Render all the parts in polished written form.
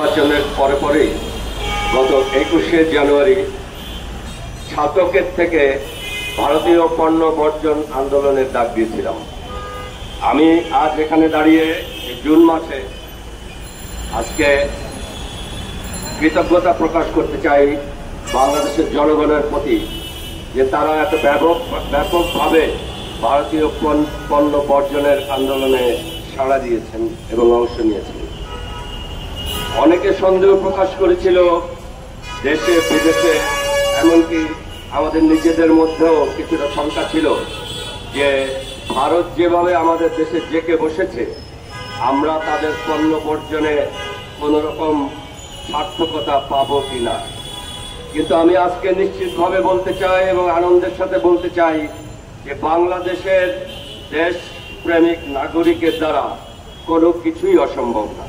নির্বাচনের পরেই গত 21শে জানুয়ারি ছাতকের থেকে ভারতীয় পণ্য বর্জন আন্দোলনের ডাক দিয়েছিলাম। আমি আজ এখানে দাঁড়িয়ে জুন মাসে আজকে কৃতজ্ঞতা প্রকাশ করতে চাই বাংলাদেশের জনগণের প্রতি যে তারা এত ব্যাপকভাবে ভারতীয় পণ্য বর্জনের আন্দোলনে সাড়া দিয়েছেন এবং অংশ নিয়েছেন। অনেকে সন্দেহ প্রকাশ করেছিল দেশে বিদেশে, এমনকি আমাদের নিজেদের মধ্যেও কিছুটা শঙ্কা ছিল যে ভারত যেভাবে আমাদের দেশে জেঁকে বসেছে আমরা তাদের পণ্য বর্জনে কোন রকম সার্থকতা পাবো কিনা। কিন্তু আমি আজকে নিশ্চিতভাবে বলতে চাই এবং আনন্দের সাথে বলতে চাই যে বাংলাদেশের দেশপ্রেমিক নাগরিকের দ্বারা কোনো কিছুই অসম্ভব না।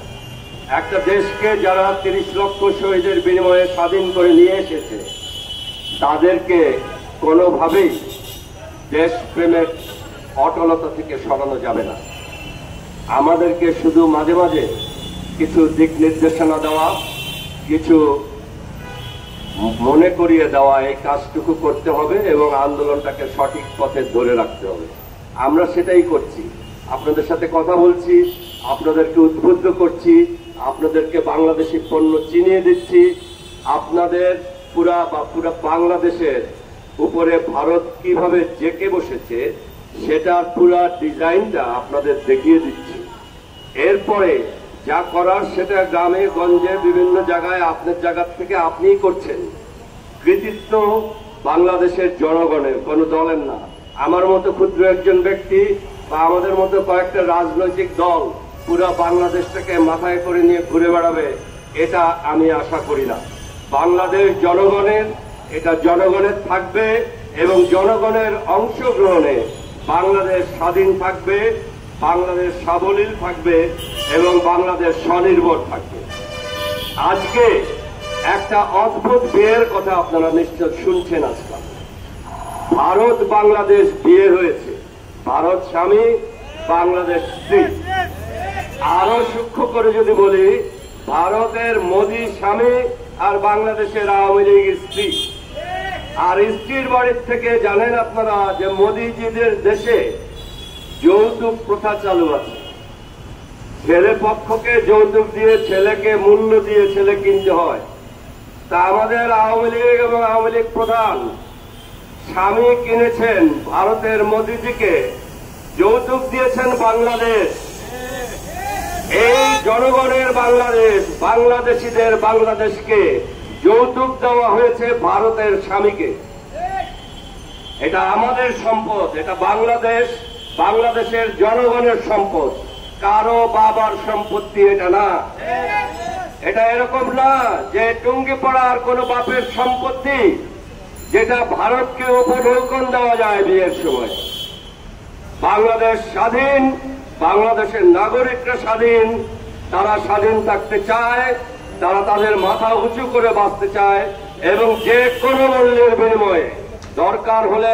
একটা দেশকে যারা 30 লক্ষ শহীদের বিনিময়ে স্বাধীন করে নিয়ে এসেছে তাদেরকে কোনোভাবেই দেশপ্রেমের অটলতা থেকে সরানো যাবে না। আমাদেরকে শুধু মাঝে মাঝে কিছু দিক নির্দেশনা দেওয়া, কিছু মনে করিয়ে দেওয়া, এই কাজটুকু করতে হবে এবং আন্দোলনটাকে সঠিক পথে ধরে রাখতে হবে। আমরা সেটাই করছি। আপনাদের সাথে কথা বলছি, আপনাদেরকে উদ্বুদ্ধ করছি, আপনাদেরকে বাংলাদেশি পণ্য চিনিয়ে দিচ্ছি। আপনাদের পুরা বাংলাদেশের উপরে ভারত কিভাবে জেঁকে বসেছে সেটার পুরা ডিজাইনটা আপনাদের দেখিয়ে দিচ্ছি। এরপরে যা করার সেটা গ্রামে গঞ্জে বিভিন্ন জায়গায় আপনার জায়গা থেকে আপনিই করছেন। কৃতিত্ব বাংলাদেশের জনগণের, কোনো দলের না। আমার মতো ক্ষুদ্র একজন ব্যক্তি বা আমাদের মতো কয়েকটা রাজনৈতিক দল পুরা বাংলাদেশটাকে মাথায় করে নিয়ে ঘুরে বেড়াবে এটা আমি আশা করি না। বাংলাদেশ জনগণের, এটা জনগণের থাকবে এবং জনগণের অংশগ্রহণে বাংলাদেশ স্বাধীন থাকবে, বাংলাদেশ সাবলীল থাকবে এবং বাংলাদেশ স্বনির্ভর থাকবে। আজকে একটা অদ্ভুত বিয়ের কথা আপনারা নিশ্চয় শুনছেন। আজকাল ভারত বাংলাদেশ বিয়ে হয়েছে, ভারত স্বামী বাংলাদেশ স্ত্রী। আরো সূক্ষ্ম করে যদি বলি, ভারতের মোদী স্বামী আর বাংলাদেশের আওয়ামী লীগের স্ত্রী। আর স্ত্রীর বাড়ির থেকে জানেন আপনারা যে মোদীজিদের দেশে যৌতুক প্রথা চালু আছে। ছেলে পক্ষকে যৌতুক দিয়ে ছেলেকে মূল্য দিয়ে ছেলে কিনতে হয়। তা আমাদের আওয়ামী লীগ এবং আওয়ামী লীগ প্রধান স্বামী কিনেছেন ভারতের মোদীজিকে, যৌতুক দিয়েছেন বাংলাদেশ। এই জনগণের বাংলাদেশ, বাংলাদেশিদের বাংলাদেশকে যৌতুক দেওয়া হয়েছে ভারতের স্বামীকে। এটা আমাদের সম্পদ, এটা বাংলাদেশ, বাংলাদেশের জনগণের সম্পদ, কারো বাবার সম্পত্তি এটা না। এটা এরকম না যে টুঙ্গিপাড়ার কোন বাপের সম্পত্তি যেটা ভারতকে উপঢৌকন দেওয়া যায় বিয়ের সময়। বাংলাদেশ স্বাধীন, বাংলাদেশের নাগরিকরা স্বাধীন, তারা স্বাধীন থাকতে চায়, তারা তাদের মাথা উঁচু করে বাঁচতে চায় এবং যে কোনো মূল্যের বিনিময়ে, দরকার হলে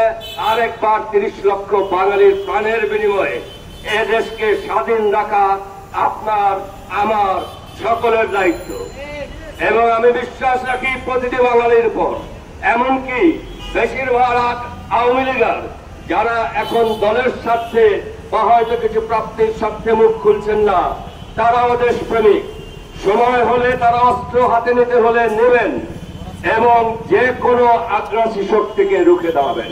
আরেকবার 30 লক্ষ বাঙালির প্রাণের বিনিময়ে এ দেশকে স্বাধীন রাখা আপনার আমার সকলের দায়িত্ব। এবং আমি বিশ্বাস রাখি প্রতিটি বাঙালির উপর, এমনকি বেশিরভাগ আওয়ামী লীগার যারা এখন দলের স্বার্থে বা হয়তো কিছু প্রাপ্তির স্বার্থে মুখ খুলছেন না, তারাও দেশপ্রেমিক। সময় হলে তারা অস্ত্র হাতে নিতে হলে নেবেন এবং যে কোনো আগ্রাসী শক্তিকে রুখে দাঁড়াবেন।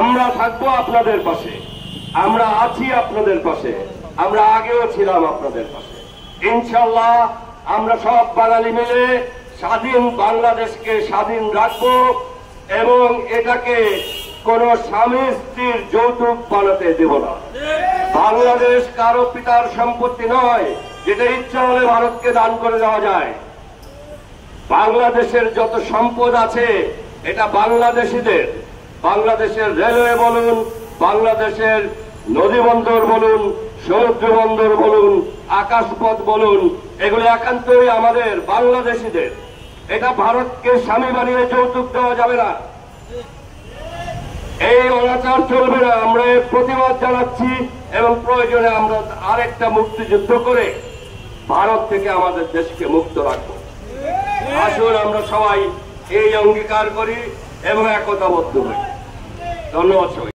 আমরা থাকবো আপনাদের পাশে, আমরা আছি আপনাদের পাশে, আমরা আগেও ছিলাম আপনাদের পাশে। ইনশাল্লাহ আমরা সব বাঙালি মিলে স্বাধীন বাংলাদেশকে স্বাধীন রাখবো এবং এটাকে কোন স্বামী স্ত্রীর যৌতুক বানাতে দেব না। বাংলাদেশ কারো পিতার সম্পত্তি নয় যেটা ইচ্ছা হলে ভারতকে দান করে দেওয়া যায়। বাংলাদেশের যত সম্পদ আছে এটা বাংলাদেশিদের। বাংলাদেশের রেলওয়ে বলুন, বাংলাদেশের নদী বন্দর বলুন, সমুদ্র বন্দর বলুন, আকাশপথ বলুন, এগুলো একান্তই আমাদের বাংলাদেশিদের। এটা ভারতকে স্বামী বানিয়ে যৌতুক দেওয়া যাবে না। এই অনাচার চলবে না। আমরা এর প্রতিবাদ জানাচ্ছি এবং প্রয়োজনে আমরা আরেকটা মুক্তিযুদ্ধ করে ভারত থেকে আমাদের দেশকে মুক্ত রাখবো। আসুন আমরা সবাই এই অঙ্গীকার করি এবং একতাবদ্ধ হই। ধন্যবাদ সবাই।